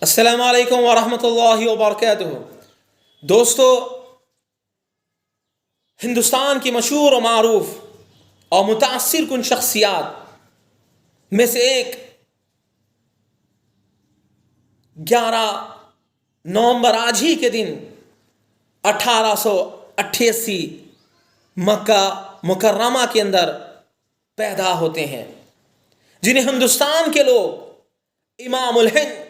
السلام علیکم ورحمۃ اللہ وبرکاتہ۔ دوستو، ہندوستان کی مشہور و معروف اور متاثر کن شخصیات میں سے ایک 11 نومبر آج ہی کے دن 1888 مکہ مکرمہ کے اندر پیدا ہوتے ہیں، جنہیں ہندوستان کے لوگ امام الہند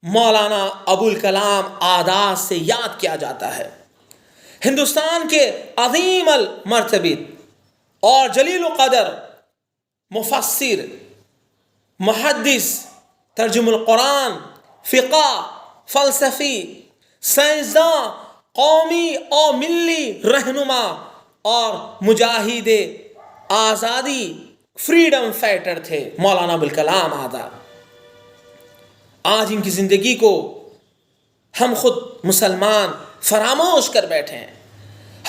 مولانا ابوالکلام آزاد سے یاد کیا جاتا ہے۔ ہندوستان کے عظیم المرتبہ اور جلیل القدر مفسر، محدث، ترجم القرآن، فقہ، فلسفی، سائنسداں، قومی اور ملی رہنما اور مجاہد آزادی فریڈم فائٹر تھے مولانا ابوالکلام آزاد۔ آج ان کی زندگی کو ہم خود مسلمان فراموش کر بیٹھے ہیں،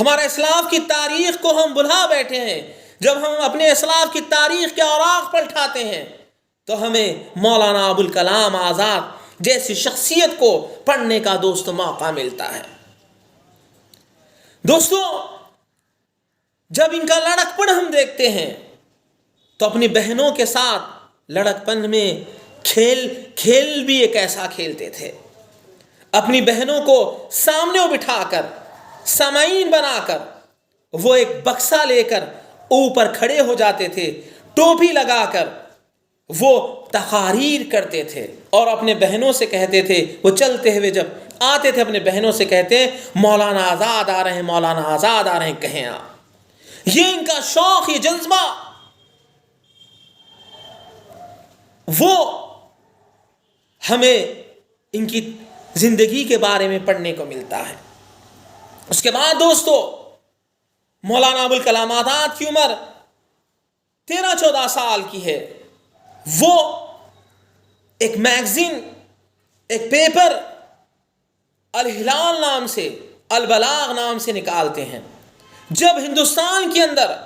ہمارے اسلاف کی تاریخ کو ہم بھلا بیٹھے ہیں۔ جب ہم اپنے اسلاف کی تاریخ کے اوراق پلٹاتے ہیں تو ہمیں مولانا ابوالکلام آزاد جیسی شخصیت کو پڑھنے کا موقع ملتا ہے۔ دوستو، جب ان کا لڑک پن ہم دیکھتے ہیں تو اپنی بہنوں کے ساتھ لڑک پن میں کھیل بھی ایک ایسا کھیلتے تھے۔ اپنی بہنوں کو سامنے بٹھا کر، سامعین بنا کر، وہ ایک بکسا لے کر اوپر کھڑے ہو جاتے تھے، ٹوپی لگا کر وہ تقاریر کرتے تھے اور اپنے بہنوں سے کہتے تھے، وہ چلتے ہوئے جب آتے تھے اپنے بہنوں سے کہتے، مولانا آزاد آ رہے ہیں، مولانا آزاد آ رہے ہیں، کہیں آپ۔ یہ ان کا شوق، یہ جذبہ، وہ ہمیں ان کی زندگی کے بارے میں پڑھنے کو ملتا ہے۔ اس کے بعد دوستو، مولانا ابوالکلام آزاد کی عمر 13-14 سال کی ہے۔ وہ ایک میگزین، ایک پیپر الہلال نام سے، البلاغ نام سے نکالتے ہیں۔ جب ہندوستان کے اندر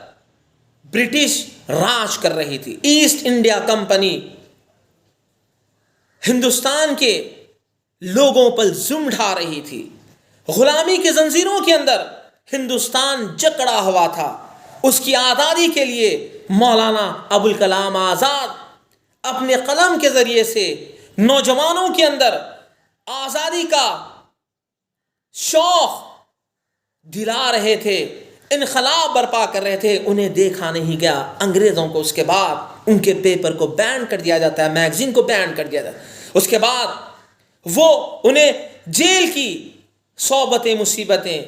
برٹش راج کر رہی تھی، ایسٹ انڈیا کمپنی ہندوستان کے لوگوں پر ظلم ڈھا رہی تھی، غلامی کی زنجیروں کے اندر ہندوستان جکڑا ہوا تھا، اس کی آزادی کے لیے مولانا ابوالکلام آزاد اپنے قلم کے ذریعے سے نوجوانوں کے اندر آزادی کا شوق دلا رہے تھے، انقلاب برپا کر رہے تھے۔ انہیں دیکھا نہیں گیا انگریزوں کو۔ اس کے بعد ان کے پیپر کو بین کر دیا جاتا ہے، میگزین کو بین کر دیا جاتا ہے۔ اس کے بعد وہ انہیں جیل کی صعوبتیں، مصیبتیں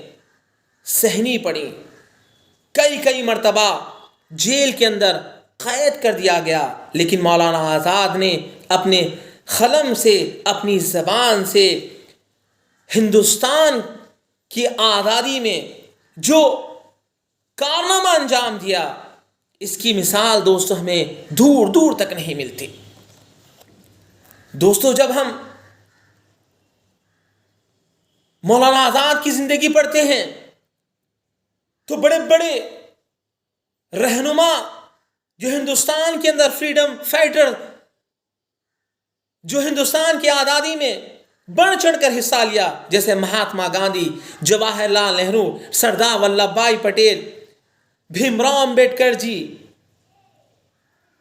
سہنی پڑیں، کئی مرتبہ جیل کے اندر قید کر دیا گیا، لیکن مولانا آزاد نے اپنے قلم سے، اپنی زبان سے ہندوستان کی آزادی میں جو کارنامہ انجام دیا، اس کی مثال دوستو ہمیں دور دور تک نہیں ملتی۔ دوستو، جب ہم مولانا آزاد کی زندگی پڑھتے ہیں تو بڑے بڑے رہنما جو ہندوستان کے اندر فریڈم فائٹر، جو ہندوستان کی آزادی میں بڑھ چڑھ کر حصہ لیا، جیسے مہاتما گاندھی، جواہر لال نہرو، سردار ولبھ بھائی پٹیل، بھیم راؤ امبیڈکر جی،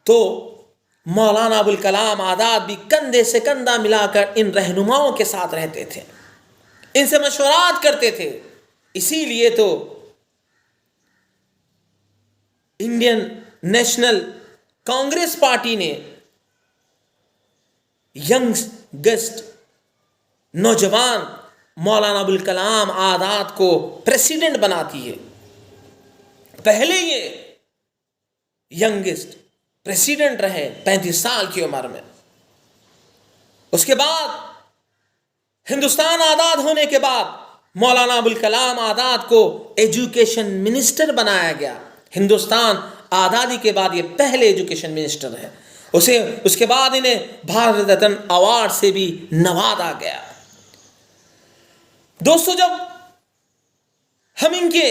تو مولانا ابوالکلام آزاد بھی کندھے سے کندھا ملا کر ان رہنماؤں کے ساتھ رہتے تھے، ان سے مشورات کرتے تھے۔ اسی لیے تو انڈین نیشنل کانگریس پارٹی نے ینگسٹ نوجوان مولانا ابوالکلام آزاد کو پریسیڈنٹ بناتی ہے۔ پہلے یہ ینگسٹ پریسیڈنٹ رہے 35 سال کی عمر میں۔ اس کے بعد ہندوستان آزاد ہونے کے بعد مولانا ابوالکلام آزاد کو ایجوکیشن منسٹر بنایا گیا۔ ہندوستان آزادی کے بعد یہ پہلے ایجوکیشن منسٹر ہے۔ اس کے بعد انہیں بھارت رتن ایوارڈ سے بھی نوازا گیا۔ دوستو، جب ہم ان کے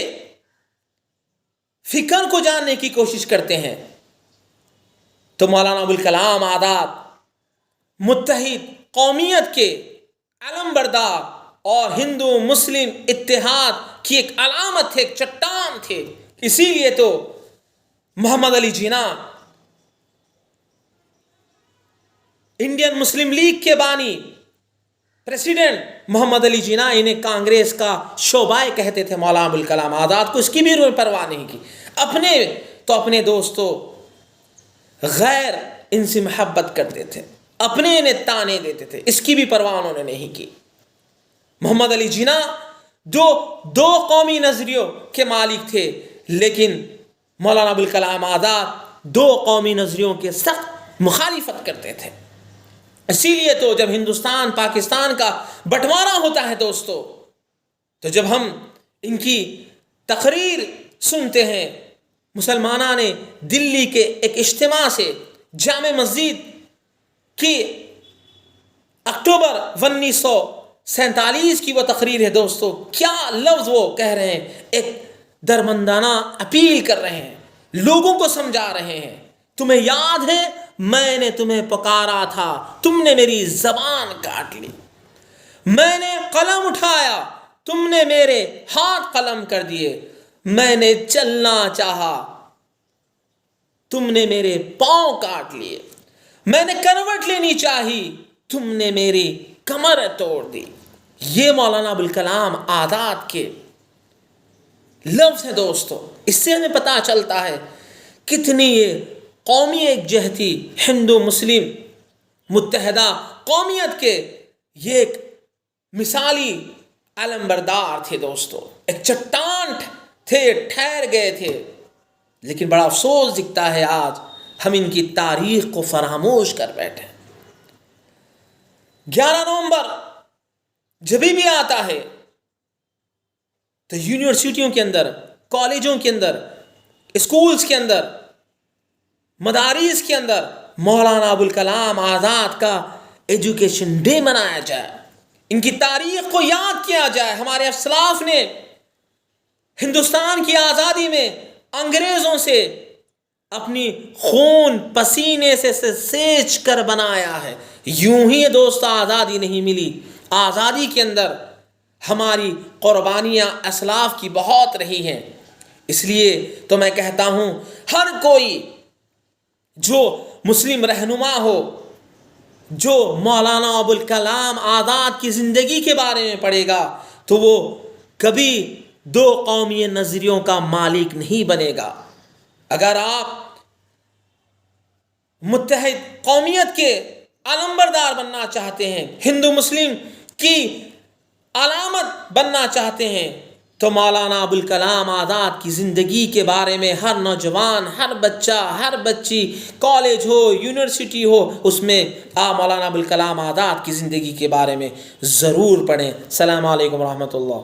فکر کو جاننے کی کوشش کرتے ہیں تو مولانا ابوالکلام آزاد متحد قومیت کے علم بردار اور ہندو مسلم اتحاد کی ایک علامت تھے، ایک چٹان تھے. اسی لیے تو محمد Ali Jinnah Indian Muslim league کے بانی پریسیڈنٹ محمد علی جناح انہیں کانگریس کا شعبہ کہتے تھے. مولانا ابوالکلام آزاد کو اس کی بھی پرواہ نہیں کی. اپنے دوستوں غیر ان سے محبت کرتے تھے، اپنے انہیں تانے دیتے تھے، اس کی بھی پرواہ انہوں نے نہیں کی. محمد علی جناح دو قومی نظریوں کے مالک تھے، لیکن مولانا ابوالکلام آزاد دو قومی نظریوں کے سخت مخالفت کرتے تھے. اسی لیے تو جب ہندوستان پاکستان کا بٹوارا ہوتا ہے دوستو، تو جب ہم ان کی تقریر سنتے ہیں، مسلمانوں نے دلی کے ایک اجتماع سے جامع مسجد کی اکتوبر 1947 کی وہ تقریر ہے دوستو، کیا لفظ وہ کہہ رہے ہیں، ایک درمندانہ اپیل کر رہے ہیں، لوگوں کو سمجھا رہے ہیں. تمہیں یاد ہے میں نے تمہیں پکارا تھا، تم نے میری زبان کاٹ لی. میں نے قلم اٹھایا، تم نے میرے ہاتھ قلم کر دیے. میں نے چلنا چاہا، تم نے میرے پاؤں کاٹ لیے. میں نے کروٹ لینی چاہی، تم نے میری کمر توڑ دی. یہ مولانا ابوالکلام آزاد کے لفظ ہیں دوستو. اس سے ہمیں پتہ چلتا ہے کتنی یہ قومی ایک جہتی ہندو مسلم متحدہ قومیت کے یہ ایک مثالی علم بردار تھے دوستو. ایک چٹان تھے، ٹھہر گئے تھے. لیکن بڑا افسوس دکھتا ہے آج ہم ان کی تاریخ کو فراموش کر بیٹھے. 11 نومبر جب بھی آتا ہے تو یونیورسٹیوں کے اندر، کالجوں کے اندر، اسکولز کے اندر، مدارس کے اندر مولانا ابوالکلام آزاد کا ایجوکیشن ڈے منایا جائے، ان کی تاریخ کو یاد کیا جائے. ہمارے اسلاف نے ہندوستان کی آزادی میں انگریزوں سے اپنی خون پسینے سے سینچ کر بنایا ہے. یوں ہی دوست آزادی نہیں ملی. آزادی کے اندر ہماری قربانیاں اسلاف کی بہت رہی ہیں. اس لیے تو میں کہتا ہوں ہر کوئی جو مسلم رہنما ہو، جو مولانا ابوالکلام آزاد کی زندگی کے بارے میں پڑھے گا، تو وہ کبھی دو قومی نظریوں کا مالک نہیں بنے گا. اگر آپ متحد قومیت کے علمبردار بننا چاہتے ہیں، ہندو مسلم کی علامت بننا چاہتے ہیں، تو مولانا ابوالکلام آزاد کی زندگی کے بارے میں ہر نوجوان، ہر بچہ، ہر بچی، کالج ہو، یونیورسٹی ہو، اس میں آپ مولانا ابوالکلام آزاد کی زندگی کے بارے میں ضرور پڑھیں. السلام علیکم ورحمۃ اللہ.